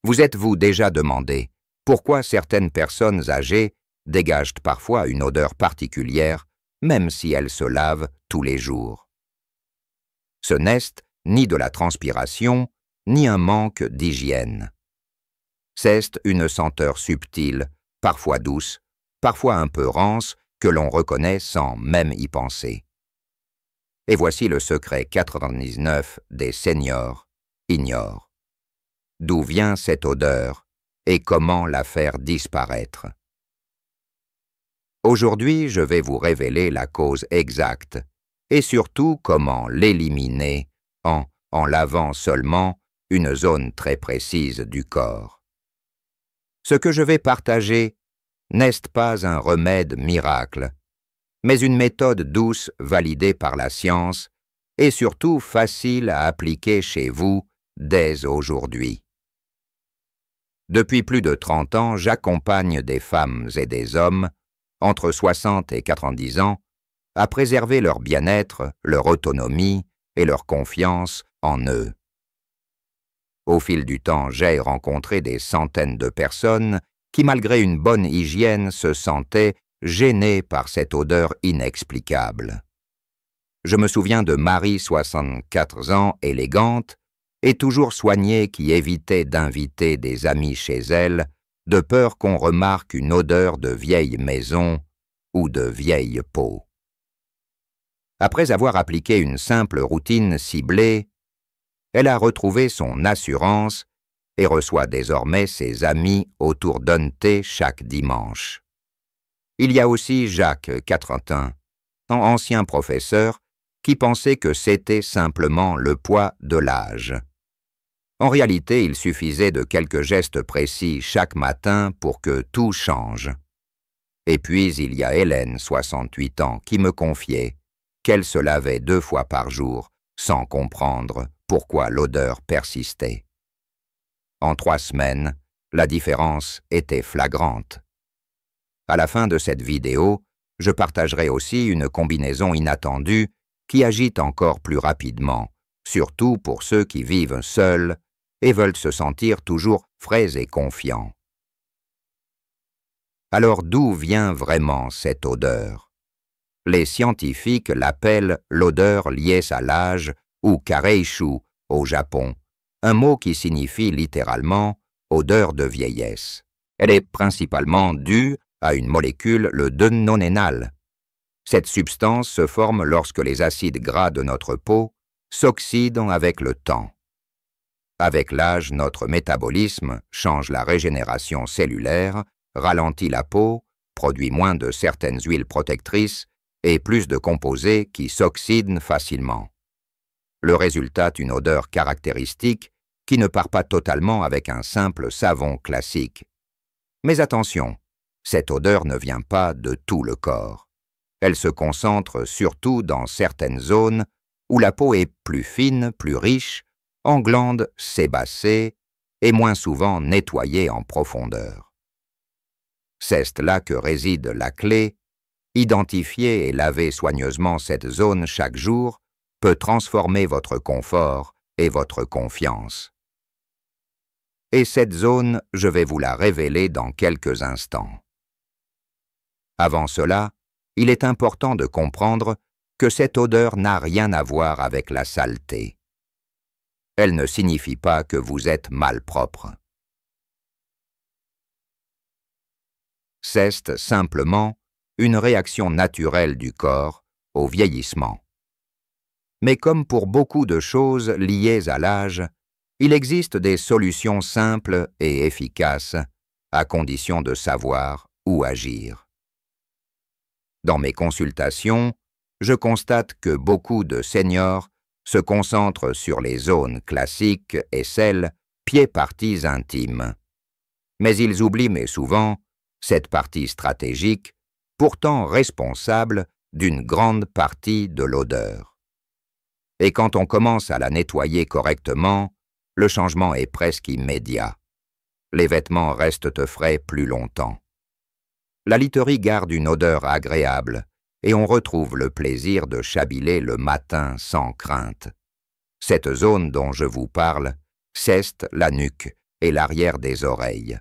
Vous êtes-vous déjà demandé pourquoi certaines personnes âgées dégagent parfois une odeur particulière, même si elles se lavent tous les jours? Ce n'est ni de la transpiration, ni un manque d'hygiène. C'est une senteur subtile, parfois douce, parfois un peu rance, que l'on reconnaît sans même y penser. Et voici le secret 99 des seniors ignorent. D'où vient cette odeur et comment la faire disparaître? Aujourd'hui, je vais vous révéler la cause exacte et surtout comment l'éliminer en lavant seulement une zone très précise du corps. Ce que je vais partager n'est pas un remède miracle, mais une méthode douce validée par la science et surtout facile à appliquer chez vous dès aujourd'hui. Depuis plus de 30 ans, j'accompagne des femmes et des hommes, entre 60 et 90 ans, à préserver leur bien-être, leur autonomie et leur confiance en eux. Au fil du temps, j'ai rencontré des centaines de personnes qui, malgré une bonne hygiène, se sentaient gênées par cette odeur inexplicable. Je me souviens de Marie, 64 ans, élégante, et toujours soignée, qui évitait d'inviter des amis chez elle, de peur qu'on remarque une odeur de vieille maison ou de vieille peau. Après avoir appliqué une simple routine ciblée, elle a retrouvé son assurance et reçoit désormais ses amis autour d'un thé chaque dimanche. Il y a aussi Jacques, 81, ancien professeur, qui pensait que c'était simplement le poids de l'âge. En réalité, il suffisait de quelques gestes précis chaque matin pour que tout change. Et puis il y a Hélène, 68 ans, qui me confiait qu'elle se lavait 2 fois par jour sans comprendre pourquoi l'odeur persistait. En 3 semaines, la différence était flagrante. À la fin de cette vidéo, je partagerai aussi une combinaison inattendue qui agite encore plus rapidement, surtout pour ceux qui vivent seuls et veulent se sentir toujours frais et confiants. Alors d'où vient vraiment cette odeur? Les scientifiques l'appellent l'odeur liée à l'âge ou kareishu au Japon, un mot qui signifie littéralement odeur de vieillesse. Elle est principalement due à une molécule, le dennonénal. Cette substance se forme lorsque les acides gras de notre peau s'oxydent avec le temps. Avec l'âge, notre métabolisme change la régénération cellulaire, ralentit la peau, produit moins de certaines huiles protectrices et plus de composés qui s'oxydent facilement. Le résultat, une odeur caractéristique qui ne part pas totalement avec un simple savon classique. Mais attention, cette odeur ne vient pas de tout le corps. Elle se concentre surtout dans certaines zones où la peau est plus fine, plus riche, en glandes sébacées et moins souvent nettoyées en profondeur. C'est là que réside la clé. Identifier et laver soigneusement cette zone chaque jour peut transformer votre confort et votre confiance. Et cette zone, je vais vous la révéler dans quelques instants. Avant cela, il est important de comprendre que cette odeur n'a rien à voir avec la saleté. Elle ne signifie pas que vous êtes malpropre. C'est simplement une réaction naturelle du corps au vieillissement. Mais comme pour beaucoup de choses liées à l'âge, il existe des solutions simples et efficaces, à condition de savoir où agir. Dans mes consultations, je constate que beaucoup de seniors se concentrent sur les zones classiques et celles pieds parties intimes. Mais ils oublient, mais souvent, cette partie stratégique, pourtant responsable d'une grande partie de l'odeur. Et quand on commence à la nettoyer correctement, le changement est presque immédiat. Les vêtements restent frais plus longtemps. La literie garde une odeur agréable et on retrouve le plaisir de chabiler le matin sans crainte. Cette zone dont je vous parle, c'est la nuque et l'arrière des oreilles.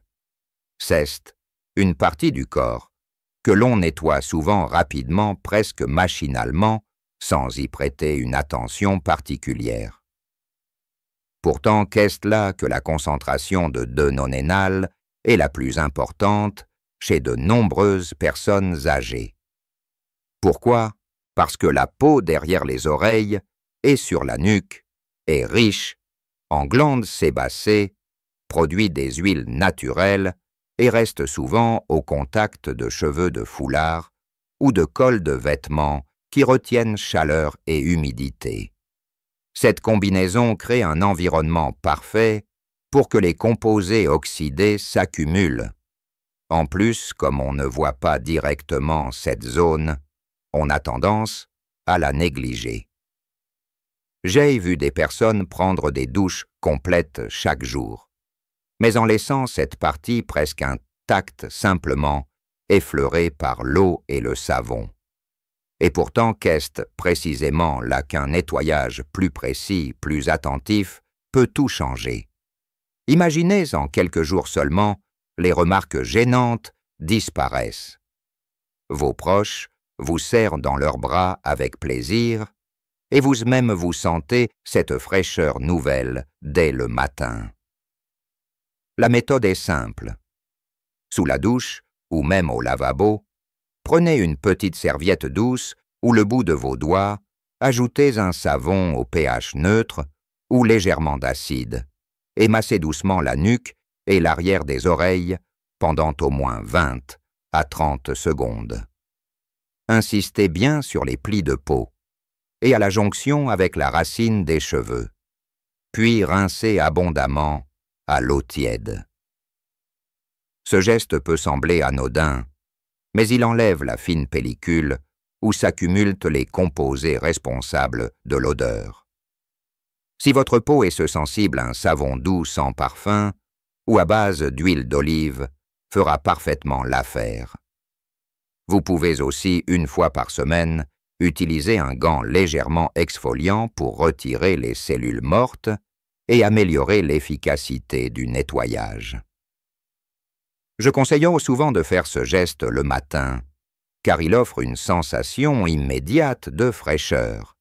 Cest une partie du corps que l'on nettoie souvent rapidement, presque machinalement, sans y prêter une attention particulière. Pourtant, qu'est-ce là que la concentration de deux-nonénal est la plus importante chez de nombreuses personnes âgées. Pourquoi? Parce que la peau derrière les oreilles et sur la nuque est riche en glandes sébacées, produit des huiles naturelles et reste souvent au contact de cheveux de foulard ou de cols de vêtements qui retiennent chaleur et humidité. Cette combinaison crée un environnement parfait pour que les composés oxydés s'accumulent. En plus, comme on ne voit pas directement cette zone, on a tendance à la négliger. J'ai vu des personnes prendre des douches complètes chaque jour, mais en laissant cette partie presque intacte simplement effleurée par l'eau et le savon. Et pourtant, qu'est-ce précisément là qu'un nettoyage plus précis, plus attentif, peut tout changer. Imaginez en quelques jours seulement, les remarques gênantes disparaissent. Vos proches vous serrent dans leurs bras avec plaisir, et vous-même vous sentez cette fraîcheur nouvelle dès le matin. La méthode est simple. Sous la douche, ou même au lavabo, prenez une petite serviette douce ou le bout de vos doigts, ajoutez un savon au pH neutre ou légèrement d'acide, et massez doucement la nuque et l'arrière des oreilles pendant au moins 20 à 30 secondes. Insistez bien sur les plis de peau et à la jonction avec la racine des cheveux, puis rincez abondamment à l'eau tiède. Ce geste peut sembler anodin, mais il enlève la fine pellicule où s'accumulent les composés responsables de l'odeur. Si votre peau est sensible à un savon doux sans parfum ou à base d'huile d'olive, fera parfaitement l'affaire. Vous pouvez aussi, une fois par semaine, utiliser un gant légèrement exfoliant pour retirer les cellules mortes et améliorer l'efficacité du nettoyage. Je conseille souvent de faire ce geste le matin, car il offre une sensation immédiate de fraîcheur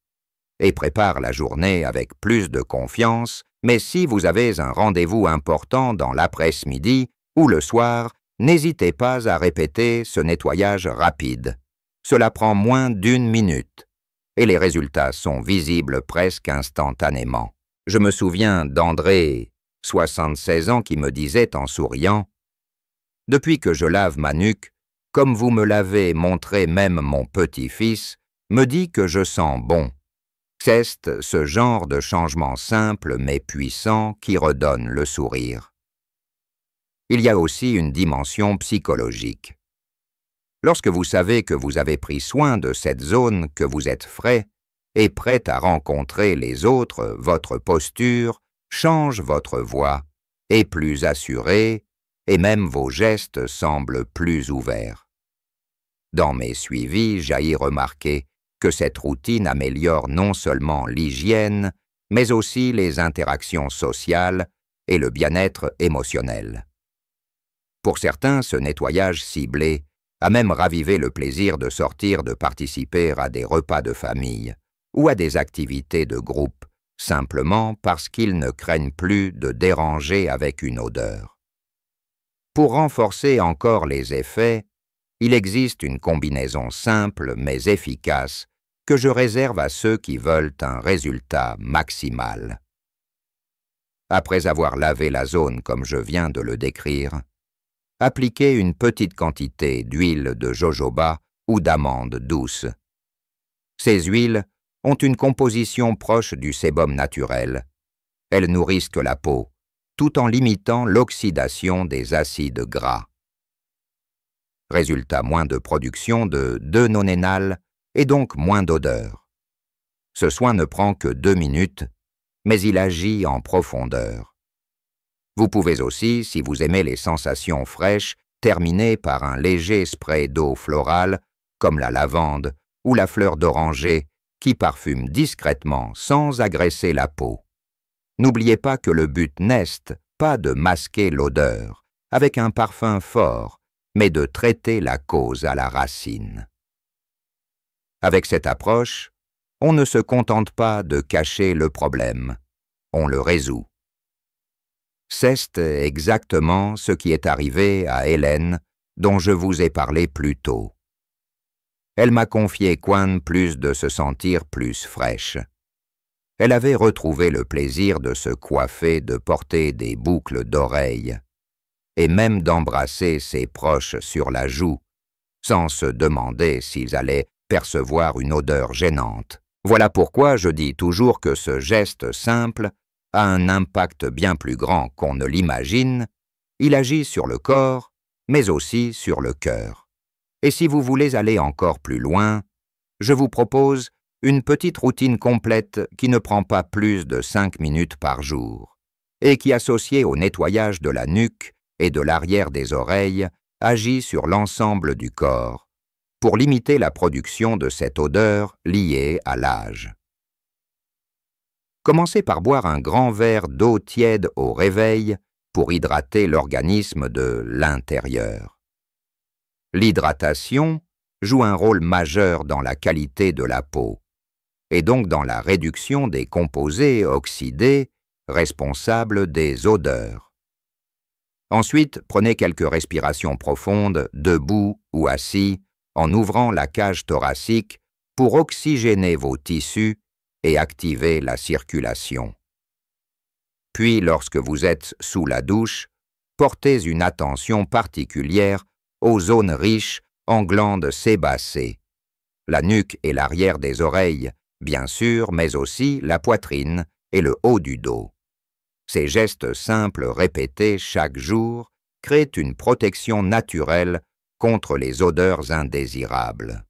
et prépare la journée avec plus de confiance, mais si vous avez un rendez-vous important dans l'après-midi ou le soir, n'hésitez pas à répéter ce nettoyage rapide. Cela prend moins d'1 minute et les résultats sont visibles presque instantanément. Je me souviens d'André, 76 ans, qui me disait en souriant « Depuis que je lave ma nuque, comme vous me l'avez montré, même mon petit-fils me dit que je sens bon. » C'est ce genre de changement simple mais puissant qui redonne le sourire. Il y a aussi une dimension psychologique. Lorsque vous savez que vous avez pris soin de cette zone, que vous êtes frais et prêt à rencontrer les autres, votre posture change, votre voix est plus assurée et même vos gestes semblent plus ouverts. Dans mes suivis, j'ai remarqué que cette routine améliore non seulement l'hygiène, mais aussi les interactions sociales et le bien-être émotionnel. Pour certains, ce nettoyage ciblé a même ravivé le plaisir de sortir, de participer à des repas de famille ou à des activités de groupe, simplement parce qu'ils ne craignent plus de déranger avec une odeur. Pour renforcer encore les effets, il existe une combinaison simple mais efficace que je réserve à ceux qui veulent un résultat maximal. Après avoir lavé la zone comme je viens de le décrire, appliquez une petite quantité d'huile de jojoba ou d'amande douce. Ces huiles ont une composition proche du sébum naturel. Elles nourrissent la peau, tout en limitant l'oxydation des acides gras. Résultat, moins de production de 2-nonénal et donc moins d'odeur. Ce soin ne prend que 2 minutes, mais il agit en profondeur. Vous pouvez aussi, si vous aimez les sensations fraîches, terminer par un léger spray d'eau florale, comme la lavande ou la fleur d'oranger, qui parfume discrètement sans agresser la peau. N'oubliez pas que le but n'est pas de masquer l'odeur avec un parfum fort, mais de traiter la cause à la racine. Avec cette approche, on ne se contente pas de cacher le problème, on le résout. C'est exactement ce qui est arrivé à Hélène, dont je vous ai parlé plus tôt. Elle m'a confié qu'en plus de se sentir plus fraîche. Elle avait retrouvé le plaisir de se coiffer, de porter des boucles d'oreilles, et même d'embrasser ses proches sur la joue, sans se demander s'ils allaient percevoir une odeur gênante. Voilà pourquoi je dis toujours que ce geste simple a un impact bien plus grand qu'on ne l'imagine. Il agit sur le corps, mais aussi sur le cœur. Et si vous voulez aller encore plus loin, je vous propose une petite routine complète qui ne prend pas plus de 5 minutes par jour, et qui, associée au nettoyage de la nuque et de l'arrière des oreilles, agit sur l'ensemble du corps, pour limiter la production de cette odeur liée à l'âge. Commencez par boire un grand verre d'eau tiède au réveil pour hydrater l'organisme de l'intérieur. L'hydratation joue un rôle majeur dans la qualité de la peau, et donc dans la réduction des composés oxydés responsables des odeurs. Ensuite, prenez quelques respirations profondes, debout ou assis, en ouvrant la cage thoracique pour oxygéner vos tissus et activer la circulation. Puis, lorsque vous êtes sous la douche, portez une attention particulière aux zones riches en glandes sébacées, la nuque et l'arrière des oreilles, bien sûr, mais aussi la poitrine et le haut du dos. Ces gestes simples répétés chaque jour créent une protection naturelle contre les odeurs indésirables.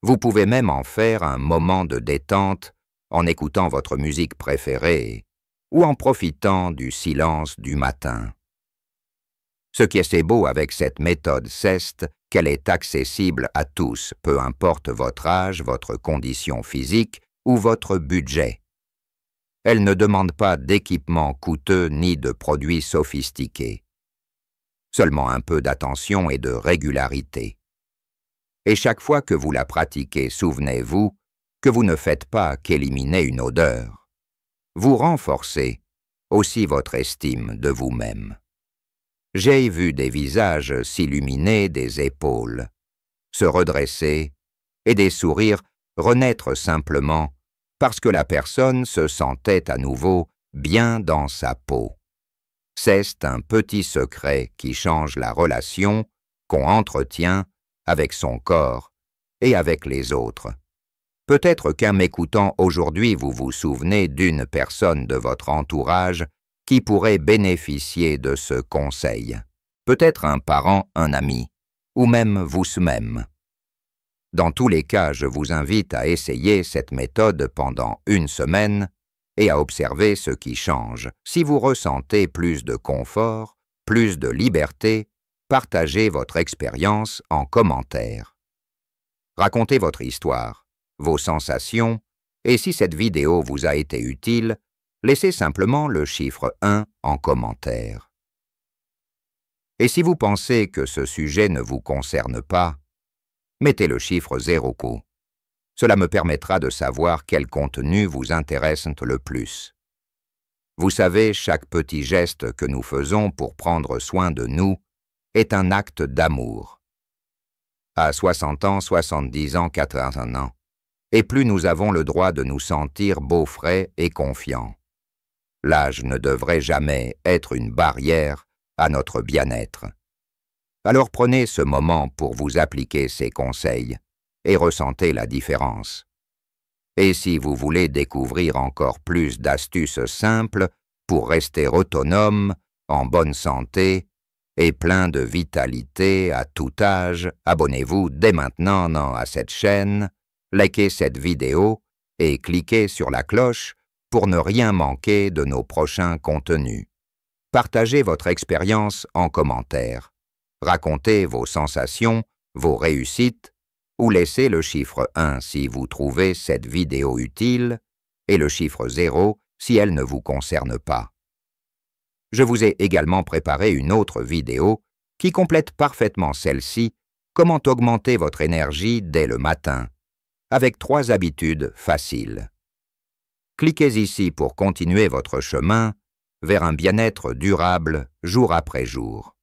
Vous pouvez même en faire un moment de détente en écoutant votre musique préférée ou en profitant du silence du matin. Ce qui est si beau avec cette méthode, c'est qu'elle est accessible à tous, peu importe votre âge, votre condition physique ou votre budget. Elle ne demande pas d'équipement coûteux ni de produits sophistiqués. Seulement un peu d'attention et de régularité. Et chaque fois que vous la pratiquez, souvenez-vous que vous ne faites pas qu'éliminer une odeur. Vous renforcez aussi votre estime de vous-même. J'ai vu des visages s'illuminer, des épaules se redresser et des sourires renaître simplement parce que la personne se sentait à nouveau bien dans sa peau. C'est un petit secret qui change la relation qu'on entretient avec son corps et avec les autres. Peut-être qu'en m'écoutant aujourd'hui, vous vous souvenez d'une personne de votre entourage qui pourrait bénéficier de ce conseil. Peut-être un parent, un ami, ou même vous-même. Dans tous les cas, je vous invite à essayer cette méthode pendant 1 semaine et à observer ce qui change. Si vous ressentez plus de confort, plus de liberté, partagez votre expérience en commentaire. Racontez votre histoire, vos sensations, et si cette vidéo vous a été utile, laissez simplement le chiffre 1 en commentaire. Et si vous pensez que ce sujet ne vous concerne pas, mettez le chiffre 0 coup. Cela me permettra de savoir quel contenu vous intéresse le plus. Vous savez, chaque petit geste que nous faisons pour prendre soin de nous est un acte d'amour. À 60 ans, 70 ans, 80 ans, et plus nous avons le droit de nous sentir beaux, frais et confiants. L'âge ne devrait jamais être une barrière à notre bien-être. Alors prenez ce moment pour vous appliquer ces conseils et ressentez la différence. Et si vous voulez découvrir encore plus d'astuces simples pour rester autonome, en bonne santé et plein de vitalité à tout âge, abonnez-vous dès maintenant à cette chaîne, likez cette vidéo et cliquez sur la cloche pour ne rien manquer de nos prochains contenus. Partagez votre expérience en commentaire. Racontez vos sensations, vos réussites, ou laissez le chiffre 1 si vous trouvez cette vidéo utile et le chiffre 0 si elle ne vous concerne pas. Je vous ai également préparé une autre vidéo qui complète parfaitement celle-ci, comment augmenter votre énergie dès le matin, avec 3 habitudes faciles. Cliquez ici pour continuer votre chemin vers un bien-être durable jour après jour.